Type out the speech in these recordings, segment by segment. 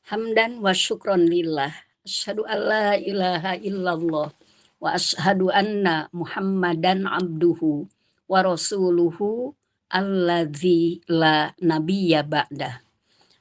Hamdan wa syukron lillah. Asyhadu an la ilaha illallah wa asyhadu anna Muhammadan abduhu wa rasuluhu alladzi la nabiyya ba'dah.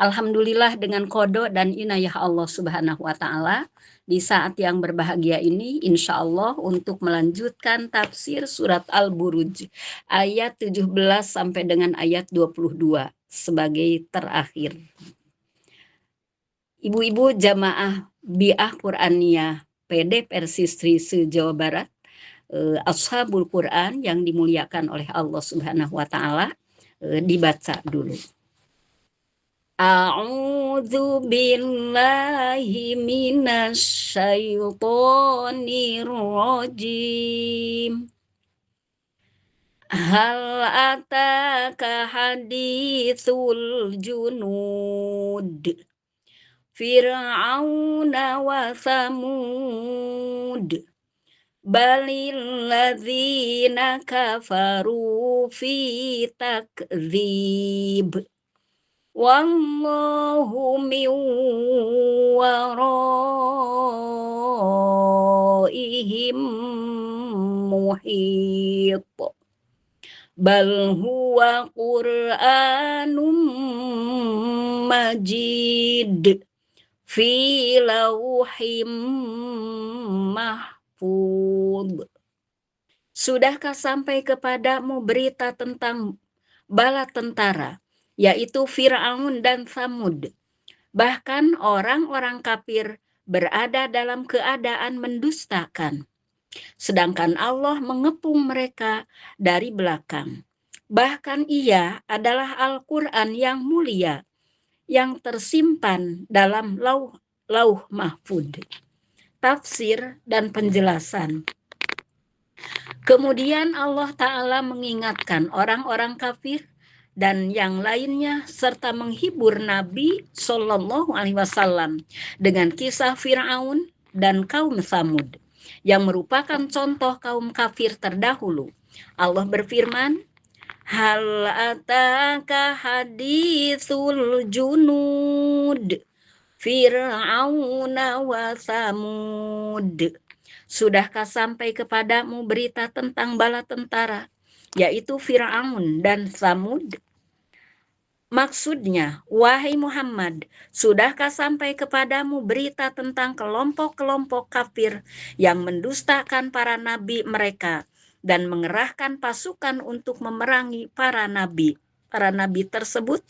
Alhamdulillah dengan qada dan inayah Allah Subhanahu wa taala di saat yang berbahagia ini insya Allah untuk melanjutkan tafsir surat Al-Buruj ayat 17 sampai dengan ayat 22 sebagai terakhir. Ibu-ibu jamaah Biah Qur'aniyah PD Persis se Jawa Barat, Ashabul Quran yang dimuliakan oleh Allah Subhanahu wa taala, dibaca dulu. A'udzu billahi minasy syaithanir rajim. Hal ataka haditsul junud Fir'auna wa Thamud balil ladzina kafaru fi takdzib wallahu min waraihim muhit bal huwa qur'anum majid fi lauhim mahfud. Sudahkah sampai kepadamu berita tentang bala tentara, yaitu Fir'aun dan Tsamud? Bahkan orang-orang kafir berada dalam keadaan mendustakan, sedangkan Allah mengepung mereka dari belakang. Bahkan ia adalah Al-Quran yang mulia, yang tersimpan dalam lauh mahfud. Tafsir dan penjelasan. Kemudian Allah Ta'ala mengingatkan orang-orang kafir dan yang lainnya serta menghibur Nabi Shallallahu Alaihi Wasallam dengan kisah Fir'aun dan kaum Tsamud yang merupakan contoh kaum kafir terdahulu. Allah berfirman, hal ataka haditsul junud Fir'auna wa Tsamud. Sudahkah sampai kepadamu berita tentang bala tentara, yaitu Fir'aun dan Tsamud? Maksudnya, wahai Muhammad, sudahkah sampai kepadamu berita tentang kelompok-kelompok kafir yang mendustakan para nabi mereka dan mengerahkan pasukan untuk memerangi para nabi tersebut?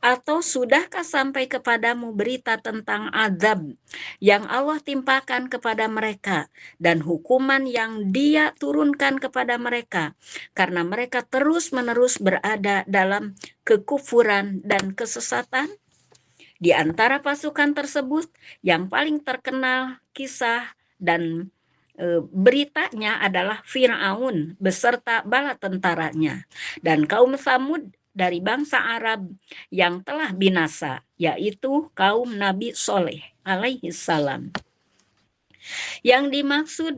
Atau sudahkah sampai kepadamu berita tentang azab yang Allah timpakan kepada mereka dan hukuman yang Dia turunkan kepada mereka karena mereka terus-menerus berada dalam kekufuran dan kesesatan? Di antara pasukan tersebut yang paling terkenal kisah dan beritanya adalah Fir'aun beserta bala tentaranya dan kaum Tsamud dari bangsa Arab yang telah binasa, yaitu kaum Nabi Soleh alaihi salam. Yang dimaksud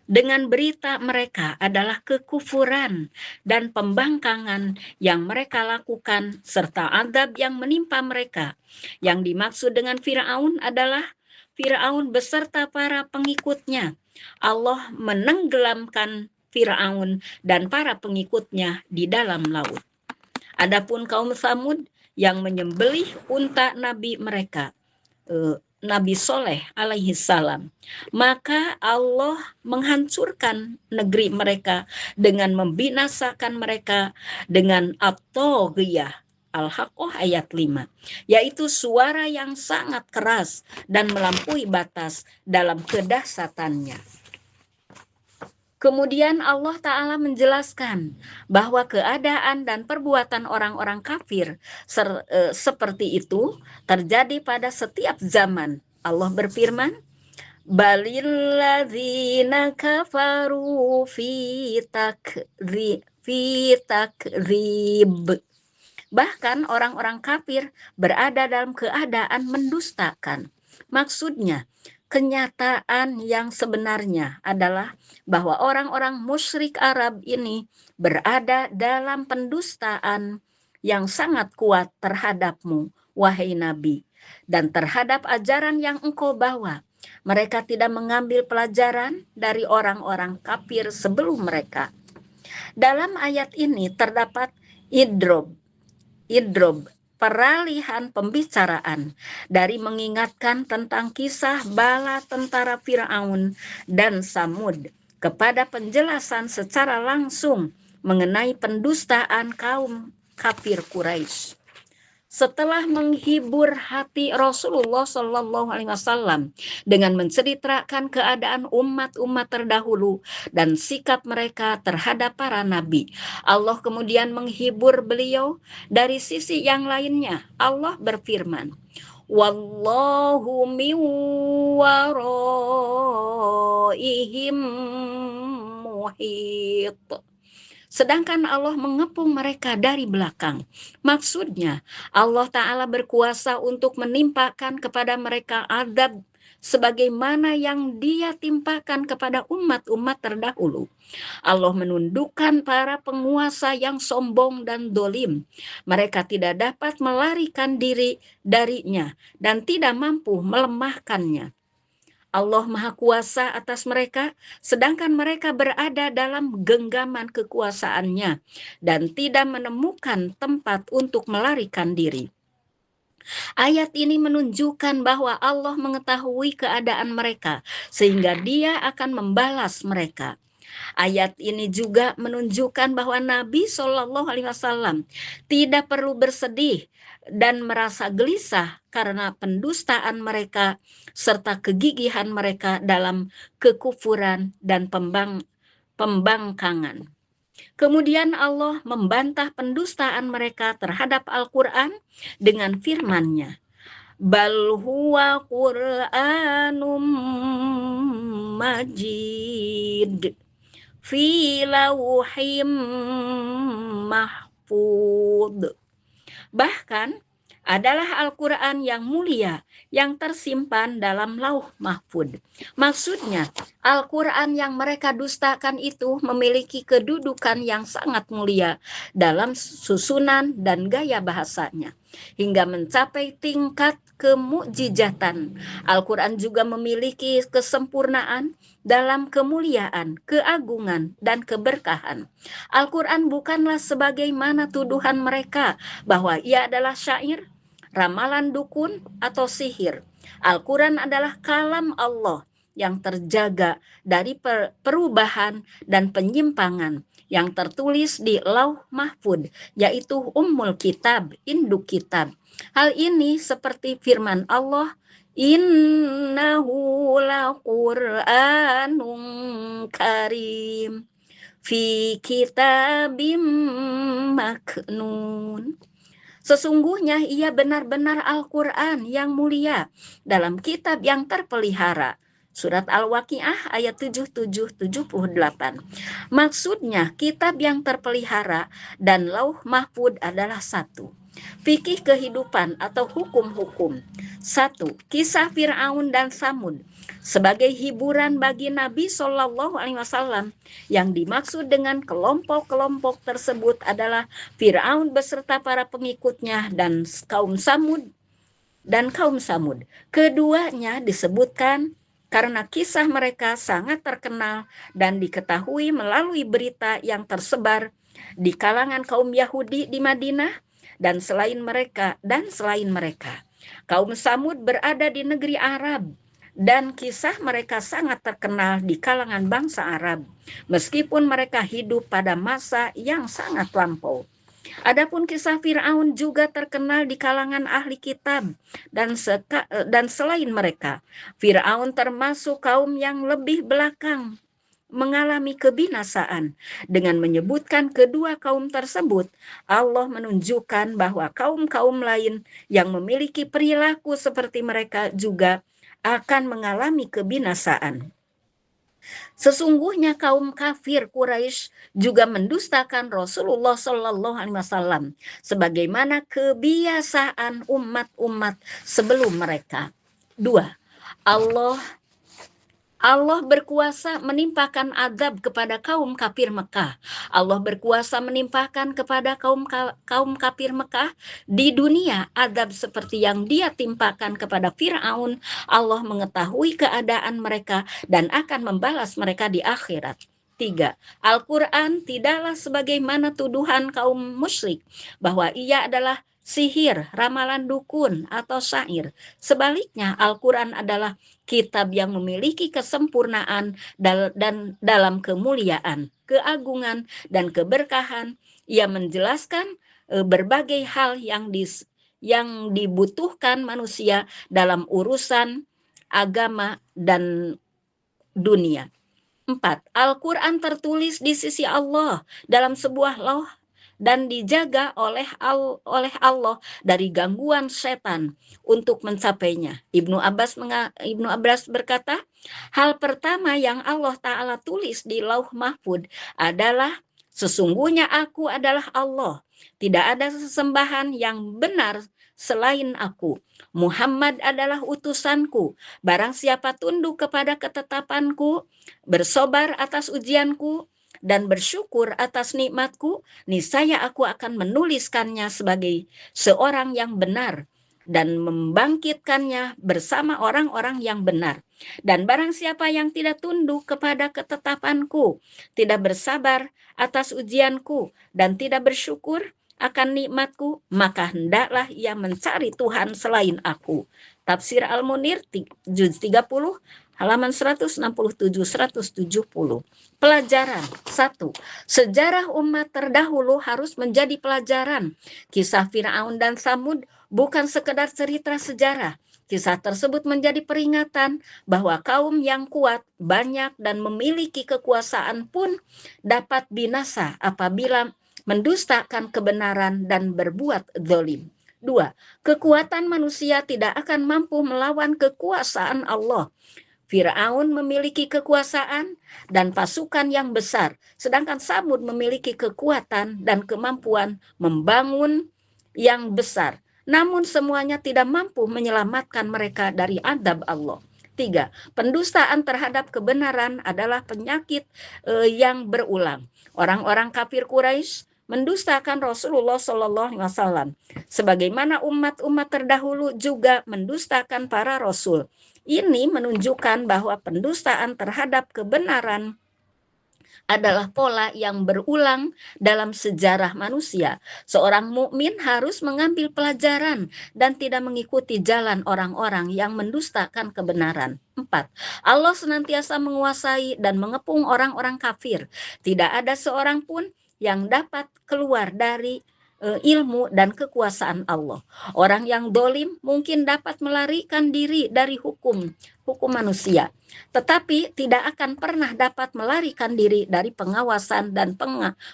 dengan berita mereka adalah kekufuran dan pembangkangan yang mereka lakukan serta azab yang menimpa mereka. Yang dimaksud dengan Fir'aun adalah Fir'aun beserta para pengikutnya. Allah menenggelamkan Fir'aun dan para pengikutnya di dalam laut. Adapun kaum Tsamud yang menyembelih unta nabi mereka, Nabi Soleh alaihi salam, maka Allah menghancurkan negeri mereka dengan membinasakan mereka dengan at-Taghiyah. Al-Haqqah ayat 5, yaitu suara yang sangat keras dan melampaui batas dalam kedahsatannya. Kemudian Allah Ta'ala menjelaskan bahwa keadaan dan perbuatan orang-orang kafir seperti itu terjadi pada setiap zaman. Allah berfirman, balil ladzina kafaru fi takdzib. Bahkan orang-orang kafir berada dalam keadaan mendustakan. Maksudnya, kenyataan yang sebenarnya adalah bahwa orang-orang musyrik Arab ini berada dalam pendustaan yang sangat kuat terhadapmu, wahai Nabi, dan terhadap ajaran yang engkau bawa. Mereka tidak mengambil pelajaran dari orang-orang kafir sebelum mereka. Dalam ayat ini terdapat idrob, peralihan pembicaraan dari mengingatkan tentang kisah bala tentara Firaun dan Samud kepada penjelasan secara langsung mengenai pendustaan kaum kafir Quraisy. Setelah menghibur hati Rasulullah Shallallahu Alaihi Wasallam dengan menceritakan keadaan umat-umat terdahulu dan sikap mereka terhadap para nabi, Allah kemudian menghibur beliau dari sisi yang lainnya. Allah berfirman, Wallahu min waraihim muhit. Sedangkan Allah mengepung mereka dari belakang. Maksudnya, Allah Ta'ala berkuasa untuk menimpakan kepada mereka adab sebagaimana yang Dia timpakan kepada umat-umat terdahulu. Allah menundukkan para penguasa yang sombong dan dolim. Mereka tidak dapat melarikan diri darinya dan tidak mampu melemahkannya. Allah Maha Kuasa atas mereka, sedangkan mereka berada dalam genggaman kekuasaannya dan tidak menemukan tempat untuk melarikan diri. Ayat ini menunjukkan bahwa Allah mengetahui keadaan mereka, sehingga Dia akan membalas mereka. Ayat ini juga menunjukkan bahwa Nabi Shallallahu Alaihi Wasallam tidak perlu bersedih dan merasa gelisah karena pendustaan mereka serta kegigihan mereka dalam kekufuran dan pembangkangan. Kemudian Allah membantah pendustaan mereka terhadap Al-Quran dengan firman-Nya, Bal huwa Qur'anum majid fi lauhim mahfud. Bahkan adalah Al-Quran yang mulia yang tersimpan dalam lauh mahfud. Maksudnya, Al-Quran yang mereka dustakan itu memiliki kedudukan yang sangat mulia dalam susunan dan gaya bahasanya, hingga mencapai tingkat kemukjizatan. Al-Quran juga memiliki kesempurnaan dalam kemuliaan, keagungan, dan keberkahan. Al-Quran bukanlah sebagaimana tuduhan mereka bahwa ia adalah syair, ramalan dukun, atau sihir. Al-Quran adalah kalam Allah yang terjaga dari perubahan dan penyimpangan, yang tertulis di lauh mahfud, yaitu Ummul Kitab, induk kitab. Hal ini seperti firman Allah, Innahu laqur'anun karim fi kitabim maknun. Sesungguhnya ia benar-benar Al-Quran yang mulia dalam kitab yang terpelihara. Surat Al-Waqiah ayat 77-78. Maksudnya kitab yang terpelihara dan lauh mahfud adalah satu. Fikih kehidupan atau hukum-hukum. 1. Kisah Fir'aun dan Samud sebagai hiburan bagi Nabi Shallallahu Alaihi Wasallam. Yang dimaksud dengan kelompok-kelompok tersebut adalah Fir'aun beserta para pengikutnya dan kaum Samud. Keduanya disebutkan karena kisah mereka sangat terkenal dan diketahui melalui berita yang tersebar di kalangan kaum Yahudi di Madinah dan selain mereka. Kaum Samud berada di negeri Arab dan kisah mereka sangat terkenal di kalangan bangsa Arab, meskipun mereka hidup pada masa yang sangat lampau. Adapun kisah Fir'aun juga terkenal di kalangan ahli kitab dan selain mereka. Fir'aun termasuk kaum yang lebih belakang mengalami kebinasaan. Dengan menyebutkan kedua kaum tersebut, Allah menunjukkan bahwa kaum-kaum lain yang memiliki perilaku seperti mereka juga akan mengalami kebinasaan. Sesungguhnya kaum kafir Quraisy juga mendustakan Rasulullah Shallallahu Alaihi Wasallam sebagaimana kebiasaan umat-umat sebelum mereka. 2. Allah Allah berkuasa menimpakan azab kepada kaum kafir Mekah. Allah berkuasa menimpakan kepada kaum kafir Mekah di dunia azab seperti yang Dia timpakan kepada Firaun. Allah mengetahui keadaan mereka dan akan membalas mereka di akhirat. 3. Al-Quran tidaklah sebagaimana tuduhan kaum musyrik bahwa ia adalah sihir, ramalan dukun, atau syair. Sebaliknya, Al-Quran adalah kitab yang memiliki kesempurnaan dan dalam kemuliaan, keagungan, dan keberkahan. Ia menjelaskan berbagai hal yang dibutuhkan manusia dalam urusan agama dan dunia. 4. Al-Quran tertulis di sisi Allah dalam sebuah lauh dan dijaga oleh Allah dari gangguan setan untuk mencapainya. Ibnu Abbas berkata, hal pertama yang Allah Ta'ala tulis di Lauh Mahfud adalah sesungguhnya aku adalah Allah. Tidak ada sesembahan yang benar selain aku. Muhammad adalah utusanku. Barang siapa tunduk kepada ketetapanku, bersobar atas ujianku, dan bersyukur atas nikmatku, niscaya aku akan menuliskannya sebagai seorang yang benar dan membangkitkannya bersama orang-orang yang benar. Dan barang siapa yang tidak tunduk kepada ketetapanku, tidak bersabar atas ujianku, dan tidak bersyukur akan nikmatku, maka hendaklah ia mencari Tuhan selain aku. Tafsir Al-Munir juz 30 halaman 167-170. Pelajaran 1. Sejarah umat terdahulu harus menjadi pelajaran. Kisah Firaun dan Tsamud bukan sekedar cerita sejarah. Kisah tersebut menjadi peringatan bahwa kaum yang kuat, banyak, dan memiliki kekuasaan pun dapat binasa apabila mendustakan kebenaran dan berbuat zalim. 2. Kekuatan manusia tidak akan mampu melawan kekuasaan Allah. Firaun memiliki kekuasaan dan pasukan yang besar, sedangkan Tsamud memiliki kekuatan dan kemampuan membangun yang besar. Namun semuanya tidak mampu menyelamatkan mereka dari azab Allah. 3. Pendustaan terhadap kebenaran adalah penyakit yang berulang. Orang-orang kafir Quraisy mendustakan Rasulullah SAW, sebagaimana umat-umat terdahulu juga mendustakan para rasul. Ini menunjukkan bahwa pendustaan terhadap kebenaran adalah pola yang berulang dalam sejarah manusia. Seorang mukmin harus mengambil pelajaran dan tidak mengikuti jalan orang-orang yang mendustakan kebenaran. 4. Allah senantiasa menguasai dan mengepung orang-orang kafir. Tidak ada seorang pun yang dapat keluar dari ilmu dan kekuasaan Allah. Orang yang dolim mungkin dapat melarikan diri dari hukum manusia, tetapi tidak akan pernah dapat melarikan diri dari pengawasan dan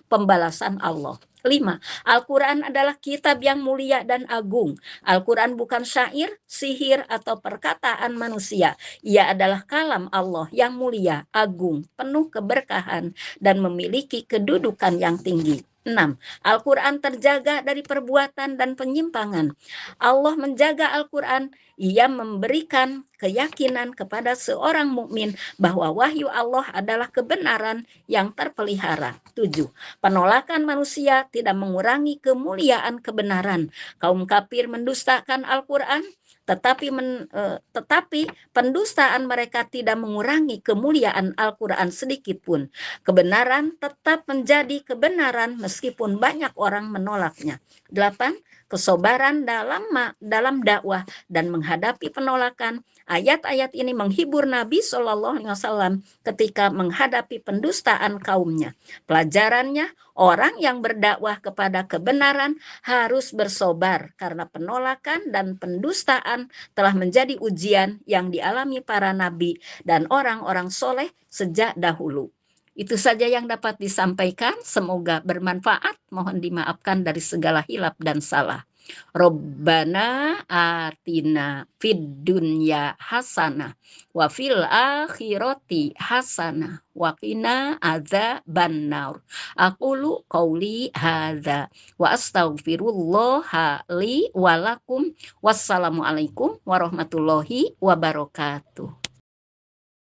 pembalasan Allah. 5. Al-Quran adalah kitab yang mulia dan agung. Al-Quran bukan syair, sihir, atau perkataan manusia. Ia adalah kalam Allah yang mulia, agung, penuh keberkahan, dan memiliki kedudukan yang tinggi. 6. Al-Quran terjaga dari perbuatan dan penyimpangan. Allah menjaga Al-Quran. Ia memberikan keyakinan kepada seorang mukmin bahwa wahyu Allah adalah kebenaran yang terpelihara. 7. Penolakan manusia tidak mengurangi kemuliaan kebenaran. Kaum kafir mendustakan Al-Quran, tetapi pendustaan mereka tidak mengurangi kemuliaan Al-Quran sedikit pun. Kebenaran tetap menjadi kebenaran meskipun banyak orang menolaknya. 8. Kesabaran dalam dakwah dan menghadapi penolakan. Ayat-ayat ini menghibur Nabi SAW ketika menghadapi pendustaan kaumnya. Pelajarannya, orang yang berdakwah kepada kebenaran harus bersabar karena penolakan dan pendustaan telah menjadi ujian yang dialami para nabi dan orang-orang soleh sejak dahulu. Itu saja yang dapat disampaikan. Semoga bermanfaat. Mohon dimaafkan dari segala hilaf dan salah. Robbana atina fid dunya hasanah wa fil akhirati hasanah wa qina adzabannar. Aqulu qauli hadza wa astaghfirullah li wa lakum. Wassalamualaikum warahmatullahi wabarakatuh.